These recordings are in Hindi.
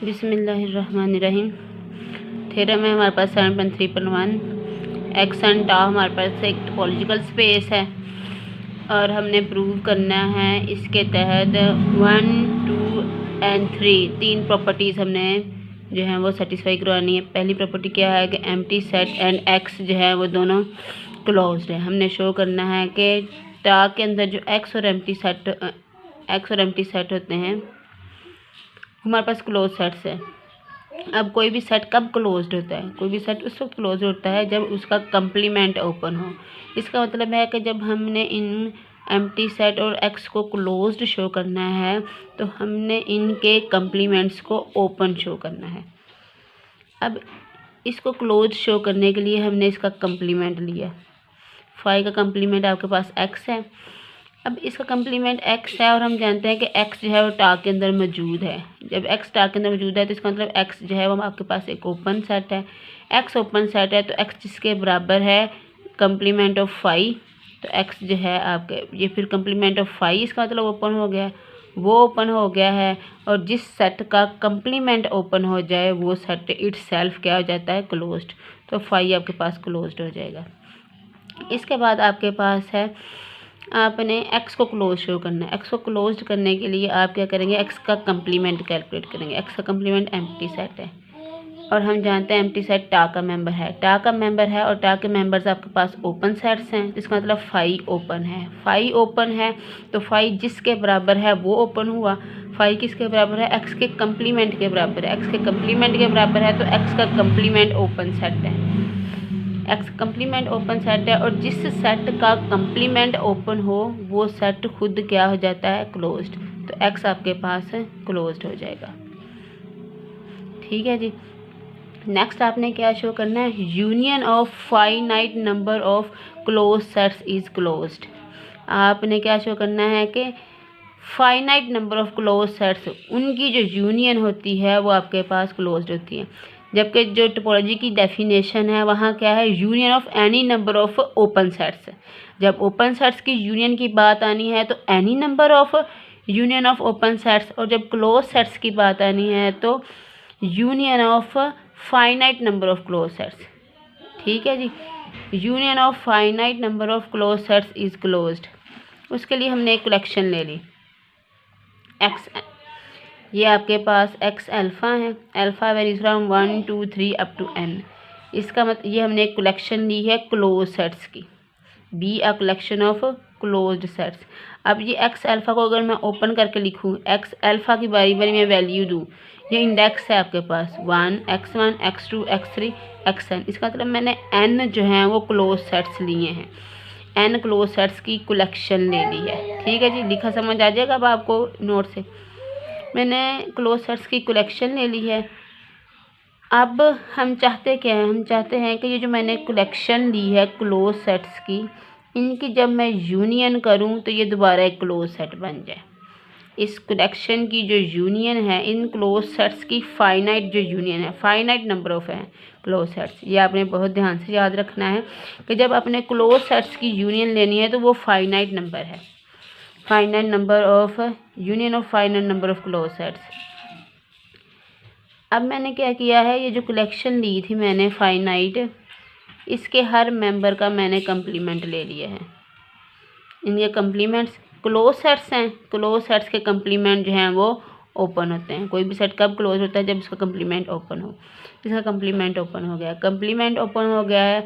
बिस्मिल्लाहिर्रहमानिर्रहीम। थ्योरम है हमारे पास 7.3.1। एक्स एंड टा हमारे पास एक टोपोलॉजिकल स्पेस है और हमने प्रूव करना है इसके तहत 1, 2 एंड 3 तीन प्रॉपर्टीज़ हमने जो है वो सेटिस्फाई करवानी है। पहली प्रॉपर्टी क्या है कि एम्प्टी सेट एंड एक्स जो है वो दोनों क्लोज्ड है। हमने शो करना है कि टा के अंदर जो एक्स और एम्प्टी सेट होते हैं हमारे पास क्लोज सेट्स है। अब कोई भी सेट कब क्लोज्ड होता है? कोई भी सेट उस वक्त क्लोज होता है जब उसका कंप्लीमेंट ओपन हो। इसका मतलब है कि जब हमने इन एम्प्टी सेट और एक्स को क्लोज्ड शो करना है तो हमने इनके कंप्लीमेंट्स को ओपन शो करना है। अब इसको क्लोज शो करने के लिए हमने इसका कंप्लीमेंट लिया। 5 का कंप्लीमेंट आपके पास एक्स है। अब इसका कंप्लीमेंट एक्स है और हम जानते हैं कि एक्स जो है वो टा के अंदर मौजूद है। जब एक्स टा के अंदर मौजूद है तो इसका मतलब एक्स जो है वो आपके पास एक ओपन सेट है। एक्स ओपन सेट है तो एक्स जिसके बराबर है कंप्लीमेंट ऑफ 5, तो एक्स जो है आपके ये फिर कंप्लीमेंट ऑफ 5 इसका मतलब ओपन हो गया, वो ओपन हो गया है। और जिस सेट का कंप्लीमेंट ओपन हो जाए वो सेट इटसेल्फ क्या हो जाता है? क्लोज्ड। तो 5 आपके पास क्लोज्ड हो जाएगा। इसके बाद आपके पास है आपने एक्स को क्लोज शो करना है। एक्स को क्लोज करने के लिए आप क्या करेंगे? एक्स का कंप्लीमेंट कैलकुलेट करेंगे। एक्स का कंप्लीमेंट एम्प्टी सेट है और हम जानते हैं एम्प्टी सेट टा का मेंबर है। टा का मेंबर है और टा के मेंबर्स आपके पास ओपन सेट्स हैं। इसका मतलब 5 ओपन है। 5 ओपन है तो 5 जिसके बराबर है वो ओपन हुआ। 5 किसके बराबर है? एक्स के कंप्लीमेंट के बराबर है। एक्स के कंप्लीमेंट के बराबर है तो एक्स का कंप्लीमेंट ओपन सेट है। एक्स कंप्लीमेंट ओपन सेट है और जिस सेट का कंप्लीमेंट ओपन हो वो सेट खुद क्या हो जाता है? क्लोज्ड। तो एक्स आपके पास क्लोज्ड हो जाएगा। ठीक है जी। नेक्स्ट आपने क्या शो करना है? Union of finite number of close sets is closed. आपने क्या शो करना है कि finite number of close sets उनकी जो यूनियन होती है वो आपके पास क्लोज्ड होती है। जबकि जो टोपोलॉजी की डेफिनेशन है वहाँ क्या है? Union of any number of open sets. जब ओपन सेट्स की यूनियन की बात आनी है तो any number of union of open sets, और जब क्लोज सेट्स की बात आनी है तो union of finite number of close sets. ठीक है जी। Union of finite number of close sets is closed. उसके लिए हमने एक कलेक्शन ले ली एक्स। ये आपके पास एक्स अल्फ़ा है। Alpha varies from 1, 2, 3 up to n. इसका मतलब ये हमने एक कलेक्शन ली है क्लोज सेट्स की। Be a collection of closed sets. अब ये एक्स अल्फ़ा को अगर मैं ओपन करके लिखूँ, एक्स अल्फ़ा की बारी बारी में वैल्यू दूँ, ये इंडेक्स है आपके पास 1, x1, x2, x3, xn। इसका मतलब मैंने n जो है वो क्लोज सेट्स लिए हैं। n क्लोज सेट्स की कलेक्शन ले ली है। ठीक है जी। लिखा समझ आ जाएगा अब आपको नोट से। मैंने क्लोज सेट्स की कलेक्शन ले ली है। अब हम चाहते क्या हैं? हम चाहते हैं कि ये जो मैंने कलेक्शन ली है क्लोज सेट्स की, इनकी जब मैं यूनियन करूं तो ये दोबारा एक क्लोज सेट बन जाए। इस कलेक्शन की जो यूनियन है इन क्लोज सेट्स की फाइनाइट जो यूनियन है, फाइनाइट नंबर ऑफ है क्लोज सेट्स। ये आपने बहुत ध्यान से याद रखना है कि जब अपने क्लोज सेट्स की यूनियन लेनी है तो वो फाइनाइट नंबर है। Finite number of union of finite number of close sets. अब मैंने क्या किया है? ये जो कलेक्शन ली थी मैंने फाइनाइट, इसके हर मेंबर का मैंने कंप्लीमेंट ले लिया है। इनके कंप्लीमेंट्स क्लोज सेट्स हैं। क्लोज सेट्स के कंप्लीमेंट जो हैं वो ओपन होते हैं। कोई भी सेट कब क्लोज होता है? जब इसका कंप्लीमेंट ओपन हो। इसका कंप्लीमेंट ओपन हो गया, कंप्लीमेंट ओपन हो गया है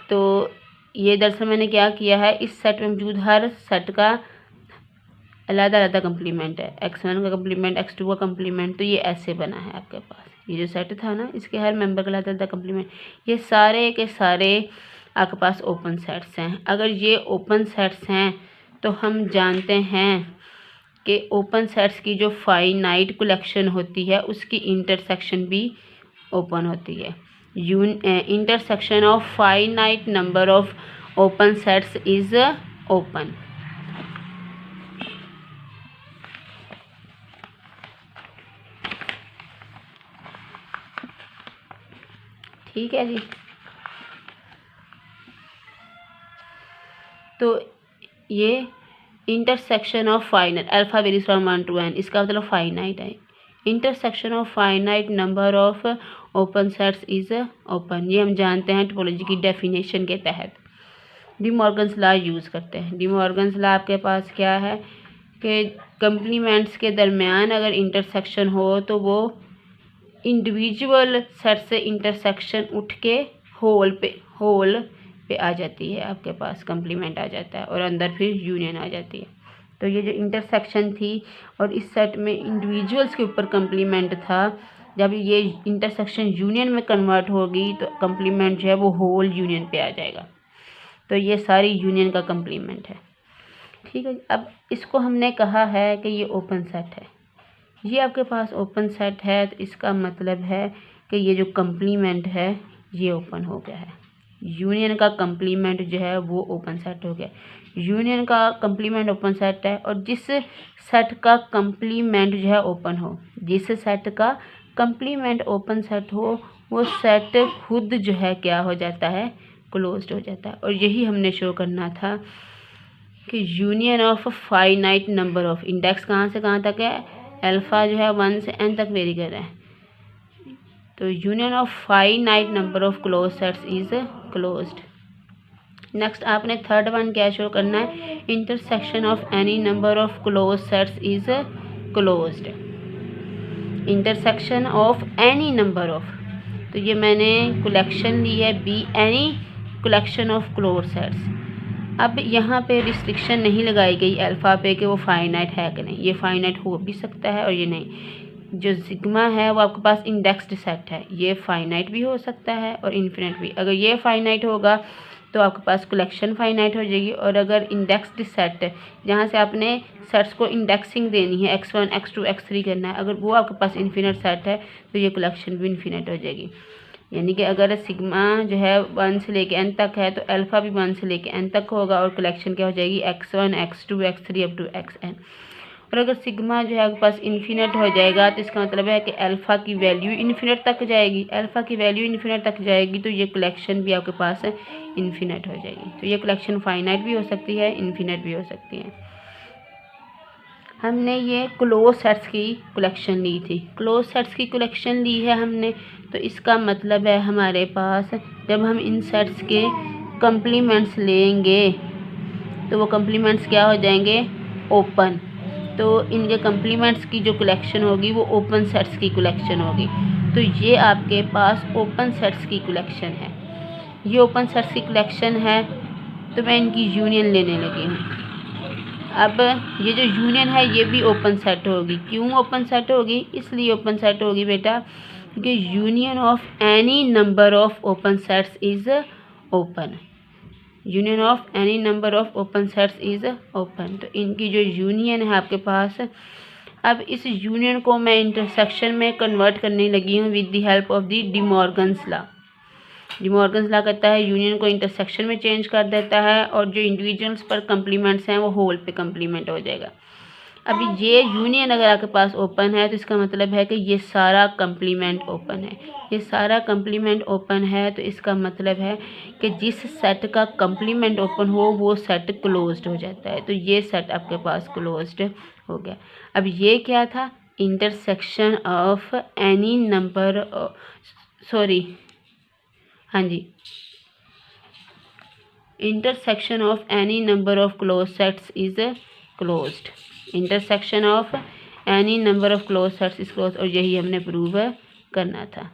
तो ये दरअसल मैंने क्या किया है, इस सेट में मौजूद हर सेट का अलग अलग कंप्लीमेंट है। x1 का कंप्लीमेंट, x2 का कंप्लीमेंट, तो ये ऐसे बना है आपके पास। ये जो सेट था ना इसके हर मेंबर का अलग अलग कंप्लीमेंट। ये सारे के सारे आपके पास ओपन सेट्स हैं। अगर ये ओपन सेट्स हैं तो हम जानते हैं कि ओपन सेट्स की जो फाइनाइट कलेक्शन होती है उसकी इंटरसेक्शन भी ओपन होती है। Intersection of finite number of open sets is open. ठीक है जी। तो ये intersection of finite alpha varies from 1 to n, इसका मतलब फाइनाइट है। Intersection of finite number of open sets is open. ये हम जानते हैं टोपोलॉजी की डेफिनेशन के तहत डी मॉर्गन्स लॉ यूज़ करते हैं। डी मॉर्गन्स लॉ आपके पास क्या है कि कंप्लीमेंट्स के दरमियान अगर इंटरसेक्शन हो तो वो इंडिविजुअल सेट से इंटरसेक्शन उठ के होल पे आ जाती है, आपके पास कंप्लीमेंट आ जाता है और अंदर फिर यूनियन आ जाती है। तो ये जो इंटरसेक्शन थी और इस सेट में इंडिविजुअल्स के ऊपर कंप्लीमेंट था, जब ये इंटरसेक्शन यूनियन में कन्वर्ट होगी तो कंप्लीमेंट जो है वो होल यूनियन पे आ जाएगा। तो ये सारी यूनियन का कंप्लीमेंट है, ठीक है। अब इसको हमने कहा है कि ये ओपन सेट है, ये आपके पास ओपन सेट है, तो इसका मतलब है कि ये जो कंप्लीमेंट है ये ओपन हो गया है। यूनियन का कंप्लीमेंट जो है वो ओपन सेट हो गया। यूनियन का कंप्लीमेंट ओपन सेट है, और जिस सेट का कंप्लीमेंट जो है ओपन हो, जिस सेट का कंप्लीमेंट ओपन सेट हो, वो सेट खुद जो है क्या हो जाता है, क्लोज्ड हो जाता है। और यही हमने शो करना था कि union of finite number of, index कहाँ से कहाँ तक है, अल्फ़ा जो है 1 से n तक वेरी कर रहा है, तो union of finite number of close sets is closed. Next आपने थर्ड वन क्या शो करना है, intersection of any number of close sets is closed. Intersection of any number of, तो ये मैंने कलेक्शन ली है be any collection of close sets. अब यहाँ पे रिस्ट्रिक्शन नहीं लगाई गई अल्फ़ा पे कि वो फाइनाइट है कि नहीं, ये फाइनाइट हो भी सकता है और ये नहीं। जो सिग्मा है वो आपके पास इंडेक्स्ड सेट है, ये फाइनाइट भी हो सकता है और इन्फिनिट भी। अगर ये फाइनाइट होगा तो आपके पास कलेक्शन फाइनाइट हो जाएगी, और अगर इंडेक्स्ड सेट है जहाँ से आपने सेट्स को इंडेक्सिंग देनी है, x1 x2 x3 करना है, अगर वो आपके पास इन्फिनिट सेट है तो ये कलेक्शन भी इन्फिनिट हो जाएगी। यानी कि अगर सिग्मा जो है 1 से लेके n तक है तो अल्फ़ा भी 1 से लेके n तक होगा, और कलेक्शन क्या हो जाएगी, x1 x2 x3 up to xn। और अगर सिग्मा जो है आपके पास इन्फिनिट हो जाएगा तो इसका मतलब है कि अल्फ़ा की वैल्यू इन्फिनिट तक जाएगी। अल्फ़ा की वैल्यू इन्फिनिट तक जाएगी तो ये कलेक्शन भी आपके पास इन्फिनिट हो जाएगी। तो ये कलेक्शन फाइनाइट भी हो सकती है, इन्फिनिट भी हो सकती है। हमने ये क्लोज सेट्स की कलेक्शन ली थी, क्लोज सेट्स की कलेक्शन ली है हमने, तो इसका मतलब है हमारे पास जब हम इन सेट्स के कंप्लीमेंट्स लेंगे तो वो कंप्लीमेंट्स क्या हो जाएंगे, ओपन। तो इनके कंप्लीमेंट्स की जो कलेक्शन होगी वो ओपन सेट्स की कलेक्शन होगी। तो ये आपके पास ओपन सेट्स की कलेक्शन है, ये ओपन सेट्स की कलेक्शन है, तो मैं इनकी यूनियन लेने लगी हूँ। अब ये जो यूनियन है ये भी ओपन सेट होगी। क्यों ओपन सेट होगी, इसलिए ओपन सेट होगी बेटा क्योंकि union of any number of open sets is open. Union of any number of open sets is open. तो इनकी जो यूनियन है आपके पास, अब इस यूनियन को मैं इंटरसेक्शन में कन्वर्ट करने लगी हूँ with the help of the D Morgan's law. D Morgan's law कहता है यूनियन को इंटरसेक्शन में चेंज कर देता है, और जो इंडिविजुअल्स पर कंप्लीमेंट्स हैं वो होल पे कंप्लीमेंट हो जाएगा। अभी ये यूनियन अगर आपके पास ओपन है तो इसका मतलब है कि ये सारा कंप्लीमेंट ओपन है, ये सारा कंप्लीमेंट ओपन है, तो इसका मतलब है कि जिस सेट का कंप्लीमेंट ओपन हो वो सेट क्लोज्ड हो जाता है। तो ये सेट आपके पास क्लोज्ड हो गया। अब ये क्या था, intersection of any number, intersection of any number of close sets is closed. Intersection of any number of close sets is closed, और यही हमने प्रूव करना था।